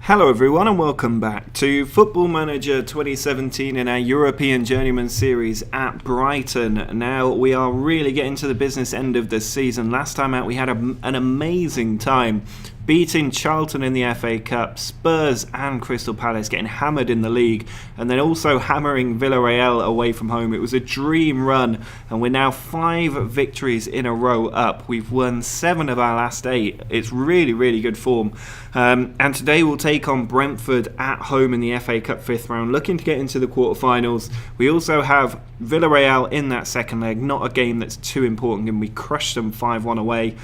Hello everyone and welcome back to Football Manager 2017 in our European Journeyman series at Brighton. Now we are really getting to the business end of this season. Last time out we had an amazing time beating Charlton in the FA Cup, Spurs and Crystal Palace getting hammered in the league, and then also hammering Villarreal away from home. It was a dream run, and we're now 5 victories in a row up. We've won 7 of our last 8. It's really good form. And today we'll take on Brentford at home in the FA Cup 5th round, looking to get into the quarterfinals. We also have Villarreal in that second leg, not a game that's too important, and we crushed them 5-1 away.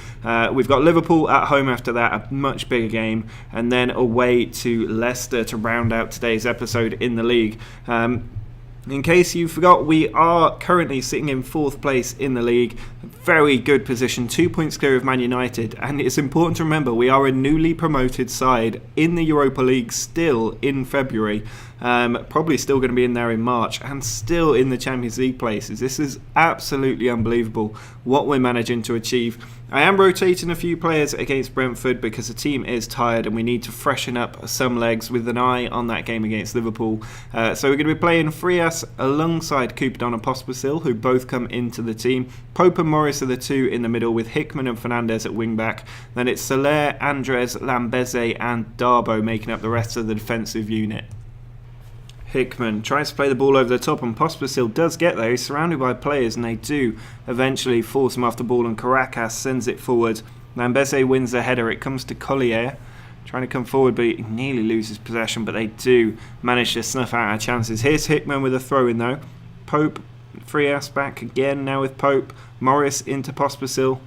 We've got Liverpool at home after that, a much bigger game, and then away to Leicester to round out today's episode in the league. In case you forgot, we are currently sitting in 4th place in the league. Very good position, 2 points clear of Man United, and it's important to remember we are a newly promoted side in the Europa League still in February. Probably still going to be in there in March, and still in the Champions League places. This is absolutely unbelievable what we're managing to achieve. I am rotating a few players against Brentford because the team is tired and we need to freshen up some legs with an eye on that game against Liverpool. So we're going to be playing Frias alongside Coupadon and Pospisil, who both come into the team. Pope and Morris are the two in the middle, with Hickman and Fernandez at wing back. Then it's Soler, Andres, Lambeze and Darbo making up the rest of the defensive unit. Hickman tries to play the ball over the top, and Pospisil does get there. He's surrounded by players and they do eventually force him off the ball, and Caracas sends it forward. Lambeze wins the header. It comes to Collier trying to come forward, but he nearly loses possession, but they do manage to snuff out our chances. Here's Hickman with a throw in though. Pope, Frias back again now with Pope. Morris into Pospisil.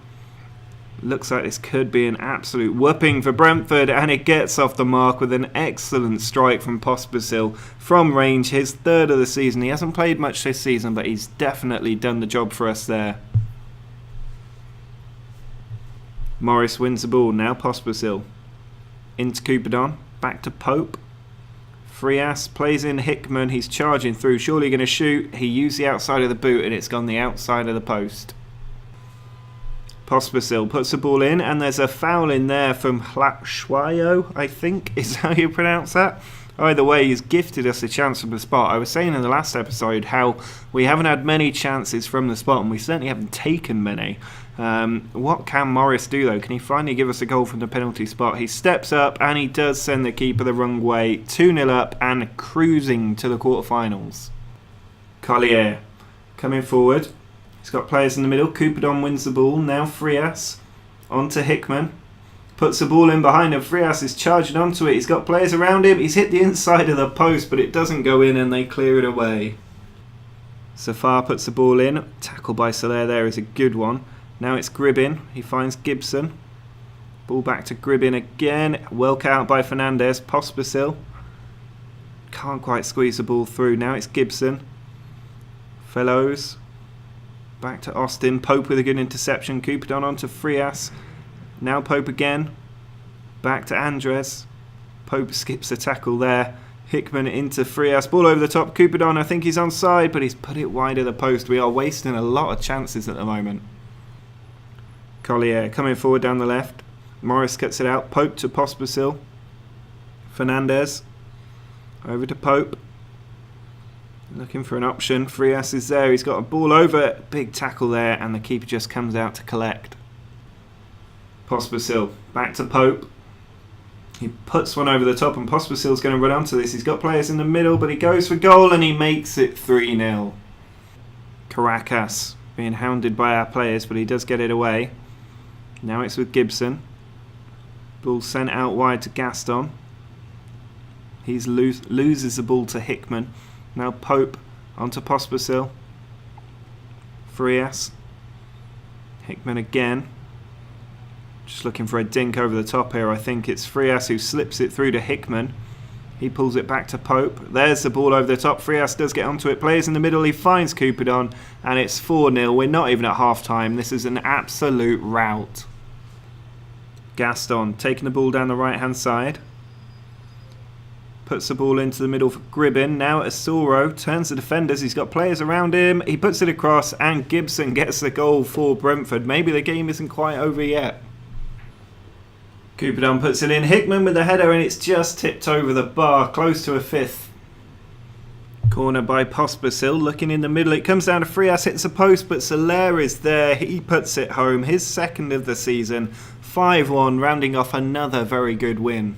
Looks like this could be an absolute whooping for Brentford, and it gets off the mark with an excellent strike from Pospisil from range, his 3rd of the season. He hasn't played much this season, but he's definitely done the job for us there. Morris wins the ball, now Pospisil. Into Coupadon, back to Pope. Frias plays in Hickman, he's charging through, surely going to shoot. He used the outside of the boot and it's gone the outside of the post. Pospisil puts the ball in, and there's a foul in there from Hlashwayo, I think is how you pronounce that. Either way, he's gifted us a chance from the spot. I was saying in the last episode how we haven't had many chances from the spot, and we certainly haven't taken many. What can Morris do though? Can he finally give us a goal from the penalty spot? He steps up and he does send the keeper the wrong way. 2-0 up and cruising to the quarterfinals. Collier coming forward. He's got players in the middle. Coupadon wins the ball. Now Frias onto Hickman. Puts the ball in behind him. Frias is charging onto it. He's got players around him. He's hit the inside of the post, but it doesn't go in and they clear it away. Safar puts the ball in. Tackle by Soler there is a good one. Now it's Gribbin. He finds Gibson. Ball back to Gribbin again. Well cut out by Fernandez. Pospisil. Can't quite squeeze the ball through. Now it's Gibson. Fellows. Back to Austin. Pope with a good interception. Coupadon onto Frias. Now Pope again. Back to Andres. Pope skips a tackle there. Hickman into Frias. Ball over the top. Coupadon, I think he's onside, but he's put it wide of the post. We are wasting a lot of chances at the moment. Collier coming forward down the left. Morris cuts it out. Pope to Pospisil. Fernandez. Over to Pope. Looking for an option. Frias is there. He's got a ball over. Big tackle there, and the keeper just comes out to collect. Pospisil back to Pope. He puts one over the top, and Pospisil's going to run onto this. He's got players in the middle, but he goes for goal and he makes it 3-0. Caracas being hounded by our players, but he does get it away. Now it's with Gibson. Ball sent out wide to Gaston. He loses the ball to Hickman. Now Pope onto Pospisil. Frias. Hickman again. Just looking for a dink over the top here. I think it's Frias who slips it through to Hickman. He pulls it back to Pope. There's the ball over the top. Frias does get onto it. Players in the middle. He finds Coupadon. And it's 4-0. We're not even at half time. This is an absolute rout. Gaston taking the ball down the right hand side. Puts the ball into the middle for Gribbin. Now Asoro turns the defenders. He's got players around him. He puts it across and Gibson gets the goal for Brentford. Maybe the game isn't quite over yet. Coupedon puts it in. Hickman with the header, and it's just tipped over the bar, close to a fifth. Corner by Pospisil, looking in the middle. It comes down to Frias, hits a post, but Soler is there. He puts it home. His second of the season. 5-1, rounding off another very good win.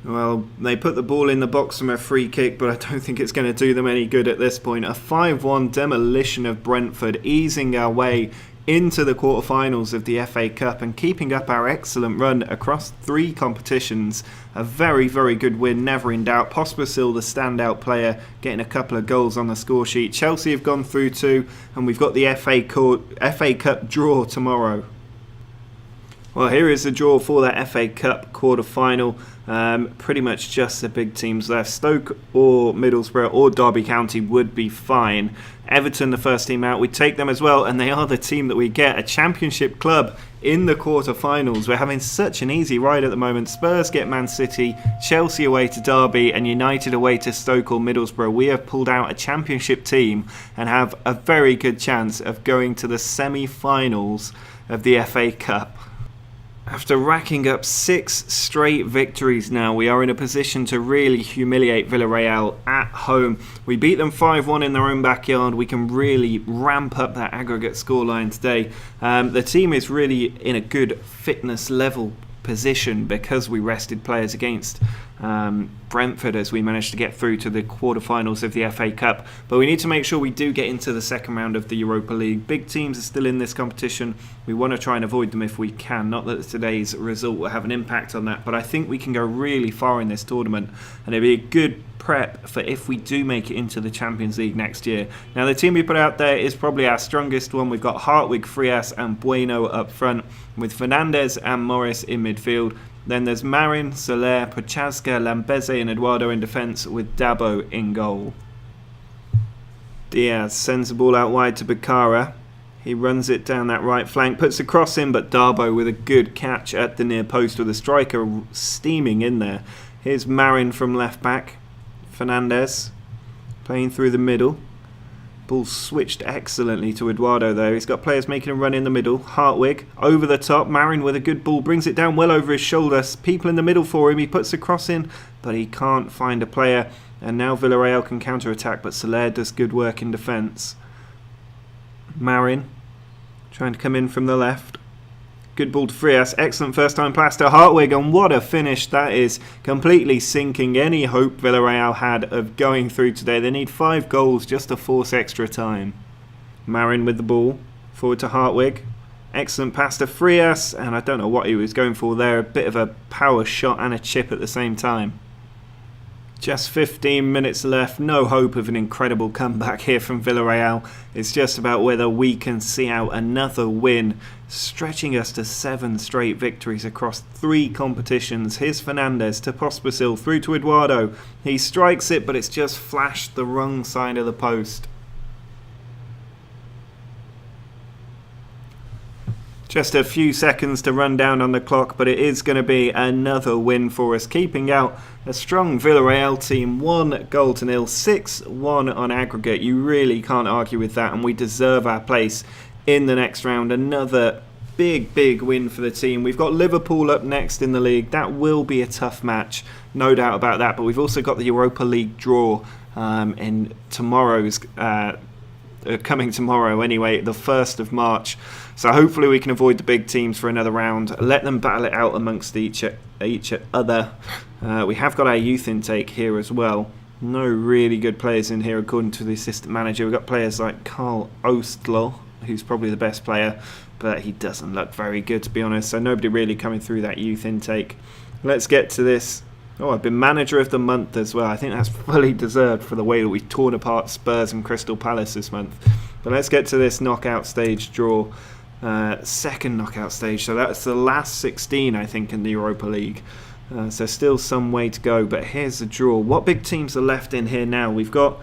Well, they put the ball in the box from a free kick, but I don't think it's going to do them any good at this point. A 5-1 demolition of Brentford, easing our way into the quarterfinals of the FA Cup and keeping up our excellent run across 3 competitions. A very, very good win, never in doubt. Pospisil, the standout player, getting a couple of goals on the score sheet. Chelsea have gone through too, and we've got the FA Cup draw tomorrow. Well, here is the draw for that FA Cup quarter-final. Pretty much just the big teams left. Stoke or Middlesbrough or Derby County would be fine. Everton, the first team out, we take them as well, and they are the team that we get. A championship club in the quarter-finals. We're having such an easy ride at the moment. Spurs get Man City, Chelsea away to Derby, and United away to Stoke or Middlesbrough. We have pulled out a championship team and have a very good chance of going to the semi-finals of the FA Cup. After racking up 6 straight victories now, we are in a position to really humiliate Villarreal at home. We beat them 5-1 in their own backyard. We can really ramp up that aggregate scoreline today. The team is really in a good fitness level position because we rested players against Brentford as we managed to get through to the quarterfinals of the FA Cup. But we need to make sure we do get into the second round of the Europa League. Big teams are still in this competition. We want to try and avoid them if we can. Not that today's result will have an impact on that, but I think we can go really far in this tournament, and it'll be a good prep for if we do make it into the Champions League next year. Now, the team we put out there is probably our strongest one. We've got Hartwig, Frias and Bueno up front, with Fernandez and Morris in midfield. Then there's Marin, Soler, Prochaska, Lambeze and Eduardo in defence, with Dabo in goal. Diaz sends the ball out wide to Bakara. He runs it down that right flank, puts the cross in, but Dabo with a good catch at the near post with a striker steaming in there. Here's Marin from left back. Fernandez playing through the middle. Ball switched excellently to Eduardo there. He's got players making a run in the middle. Hartwig over the top. Marin with a good ball. Brings it down well over his shoulder. People in the middle for him. He puts the cross in, but he can't find a player. And now Villarreal can counter-attack, but Soler does good work in defence. Marin trying to come in from the left. Good ball to Frias. Excellent first time pass to Hartwig, and what a finish that is. Completely sinking any hope Villarreal had of going through today. They need 5 goals just to force extra time. Marin with the ball. Forward to Hartwig. Excellent pass to Frias, and I don't know what he was going for there. A bit of a power shot and a chip at the same time. Just 15 minutes left. No hope of an incredible comeback here from Villarreal. It's just about whether we can see out another win, stretching us to 7 straight victories across 3 competitions. Here's Fernandez to Pospisil, through to Eduardo. He strikes it, but it's just flashed the wrong side of the post. Just a few seconds to run down on the clock, but it is going to be another win for us, keeping out a strong Villarreal team. 1-0, 6-1 on aggregate. You really can't argue with that, and we deserve our place in the next round. Another big win for the team. We've got Liverpool up next in the league. That will be a tough match, no doubt about that, but we've also got the Europa League draw in tomorrow's coming tomorrow anyway, the 1st of March. So hopefully we can avoid the big teams for another round, let them battle it out amongst each other. We have got our youth intake here as well. No really good players in here according to the assistant manager. We've got players like Carl Ostler, who's probably the best player, but he doesn't look very good, to be honest. So nobody really coming through that youth intake. Let's get to this. Oh, I've been manager of the month as well. I think that's fully deserved for the way that we've torn apart Spurs and Crystal Palace this month. But let's get to this knockout stage draw. Second knockout stage. So that's the last 16, I think, in the Europa League. So still some way to go. But here's the draw. What big teams are left in here now? We've got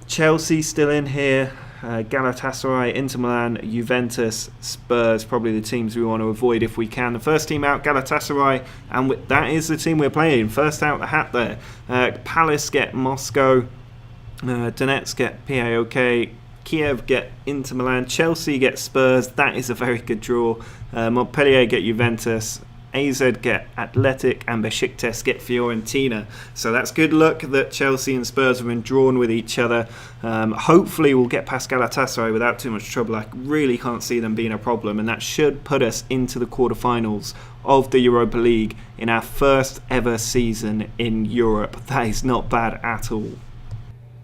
Chelsea still in here. Galatasaray, Inter Milan, Juventus, Spurs, probably the teams we want to avoid if we can. The first team out, Galatasaray, and that is the team we're playing. First out the hat there. Palace get Moscow, Donetsk get PAOK, Kiev get Inter Milan, Chelsea get Spurs. That is a very good draw. Montpellier get Juventus, AZ get Athletic, and Besiktas get Fiorentina. So that's good luck that Chelsea and Spurs have been drawn with each other. Hopefully we'll get past Galatasaray without too much trouble. I really can't see them being a problem, and that should put us into the quarterfinals of the Europa League in our first ever season in Europe. That is not bad at all.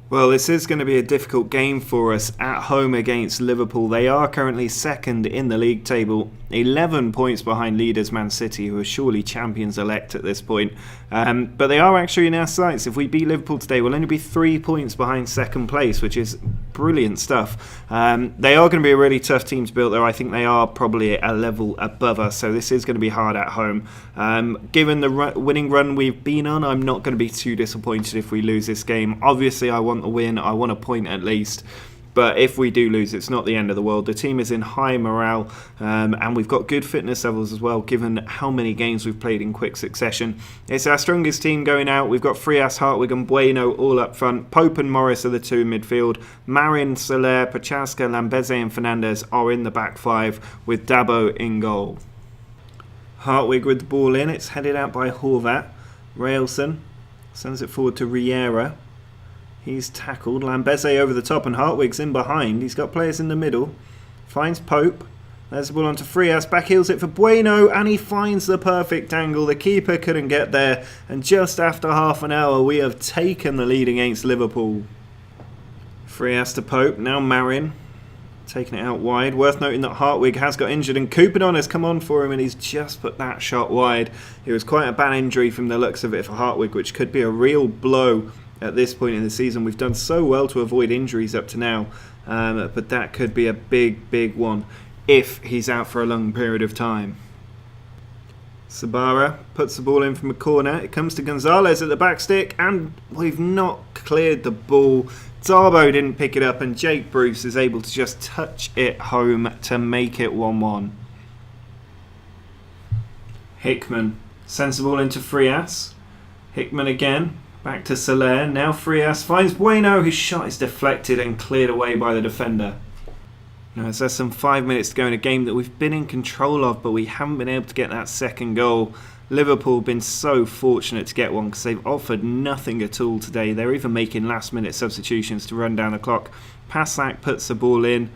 Well, this is going to be a difficult game for us at home against Liverpool. They are currently second in the league table, 11 points behind leaders Man City, who are surely champions-elect at this point. But they are actually in our sights. If we beat Liverpool today, we'll only be 3 points behind second place, which is brilliant stuff. They are going to be a really tough team to build, though. I think they are probably a level above us, so this is going to be hard at home. Given the winning run we've been on, I'm not going to be too disappointed if we lose this game. Obviously, I want the win. I want a point at least. But if we do lose, it's not the end of the world. The team is in high morale, and we've got good fitness levels as well, given how many games we've played in quick succession. It's our strongest team going out. We've got Frias, Hartwig and Bueno all up front. Pope and Morris are the two in midfield. Marin, Soler, Prochaska, Lambeze and Fernandez are in the back five, with Dabo in goal. Hartwig with the ball in. It's headed out by Horvat. Railson sends it forward to Riera. He's tackled. Lambeze over the top and Hartwig's in behind. He's got players in the middle. Finds Pope. There's the ball onto Frias. Backheels it for Bueno and he finds the perfect angle. The keeper couldn't get there. And just after half an hour we have taken the lead against Liverpool. Frias to Pope. Now Marin. Taking it out wide. Worth noting that Hartwig has got injured and Coupenon has come on for him and he's just put that shot wide. It was quite a bad injury from the looks of it for Hartwig, which could be a real blow at this point in the season. We've done so well to avoid injuries up to now, but that could be a big one if he's out for a long period of time. Sabara puts the ball in from a corner. It comes to Gonzalez at the back stick and we've not cleared the ball. Darbo didn't pick it up and Jake Bruce is able to just touch it home to make it 1-1. Hickman sends the ball into Frias. Hickman again. Back to Soler. Now Frias finds Bueno. His shot is deflected and cleared away by the defender. Now there's some 5 minutes to go in a game that we've been in control of, but we haven't been able to get that second goal. Liverpool have been so fortunate to get one because they've offered nothing at all today. They're even making last minute substitutions to run down the clock. Pasak puts the ball in.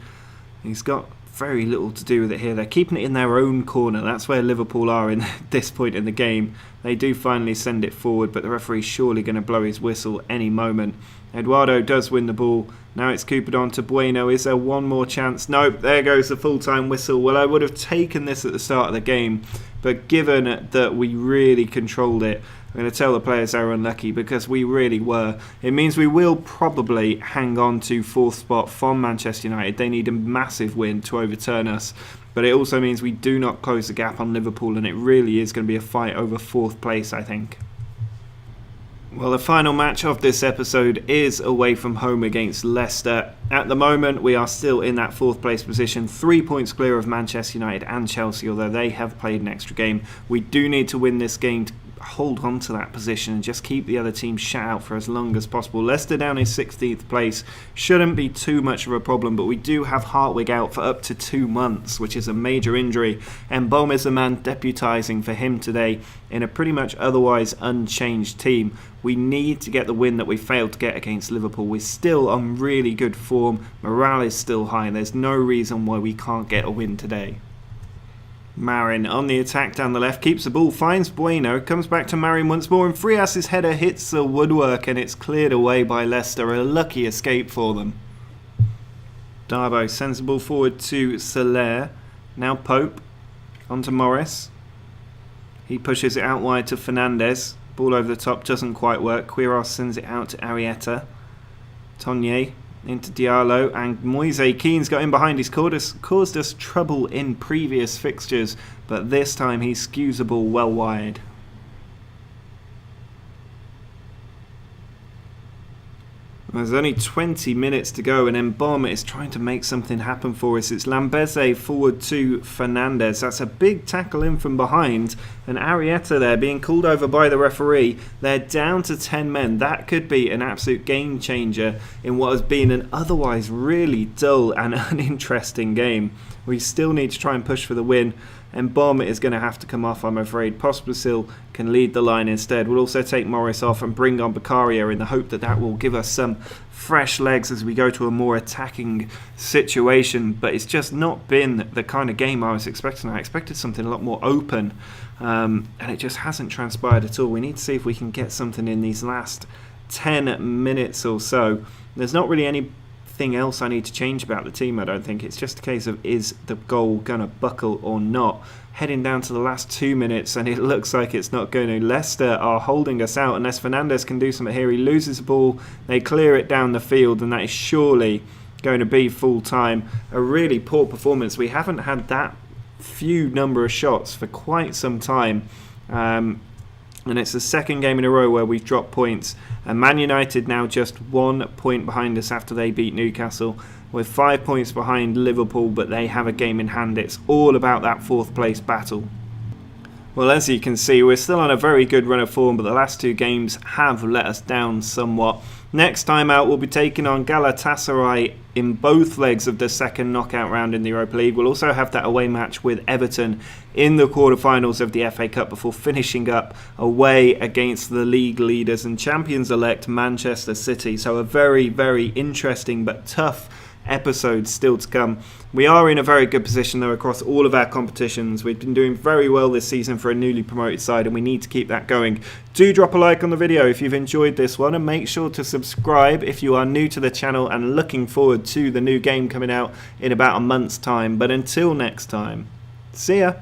He's got very little to do with it here. They're keeping it in their own corner. That's where Liverpool are in this point in the game. They do finally send it forward, but the referee's surely going to blow his whistle any moment. Eduardo does win the ball. Now it's Coupenon to Bueno. Is there one more chance? Nope, there goes the full-time whistle. Well, I would have taken this at the start of the game, but given that we really controlled it, I'm going to tell the players they're unlucky because we really were. It means we will probably hang on to fourth spot from Manchester United. They need a massive win to overturn us. But it also means we do not close the gap on Liverpool and it really is going to be a fight over fourth place, I think. Well, the final match of this episode is away from home against Leicester. At the moment, we are still in that fourth place position, 3 points clear of Manchester United and Chelsea, although they have played an extra game. We do need to win this game to hold on to that position and just keep the other team shut out for as long as possible. Leicester down in 16th place shouldn't be too much of a problem, but we do have Hartwig out for up to 2 months, which is a major injury, and Bohm is the man deputising for him today in a pretty much otherwise unchanged team. We need to get the win that we failed to get against Liverpool. We're still on really good form, morale is still high, and there's no reason why we can't get a win today. Marin on the attack down the left, keeps the ball, finds Bueno, comes back to Marin once more, and Frias' header hits the woodwork and it's cleared away by Leicester. A lucky escape for them. Darbo sends the ball forward to Soler. Now Pope onto Morris. He pushes it out wide to Fernandez. Ball over the top doesn't quite work. Quiros sends it out to Arietta. Tonye into Diallo, and Moise Keane's got in behind. He's caused us trouble in previous fixtures, but this time he skews the ball well wide. There's only 20 minutes to go, and then Bomb is trying to make something happen for us. It's Lambeze forward to Fernandez. That's a big tackle in from behind, and Arietta there being called over by the referee. They're down to 10 men. That could be an absolute game changer in what has been an otherwise really dull and uninteresting game. We still need to try and push for the win. and Bomb is going to have to come off, I'm afraid. Pospisil can lead the line instead. We'll also take Morris off and bring on Beccaria in the hope that that will give us some fresh legs as we go to a more attacking situation. But it's just not been the kind of game I was expecting. I expected something a lot more open, and it just hasn't transpired at all. We need to see if we can get something in these last 10 minutes or so. There's not really anything else I need to change about the team, I don't think. It's just a case of, is the goal going to buckle or not? Heading down to the last 2 minutes, and it looks like it's not going to. Leicester are holding us out unless Fernandes can do something here. He loses the ball, they clear it down the field, and that is surely going to be full time. A really poor performance. We haven't had that few number of shots for quite some time. And it's the second game in a row where we've dropped points. And Man United now just 1 point behind us after they beat Newcastle. We're 5 points behind Liverpool, but they have a game in hand. It's all about that fourth place battle. Well, as you can see, we're still on a very good run of form, but the last 2 games have let us down somewhat. Next time out, we'll be taking on Galatasaray in both legs of the second knockout round in the Europa League. We'll also have that away match with Everton in the quarterfinals of the FA Cup before finishing up away against the league leaders and champions-elect Manchester City. So a very, very interesting but tough episodes still to come. We are in a very good position though across all of our competitions. We've been doing very well this season for a newly promoted side, and we need to keep that going. Do drop a like on the video if you've enjoyed this one, and make sure to subscribe if you are new to the channel and looking forward to the new game coming out in about a month's time. But until next time, see ya!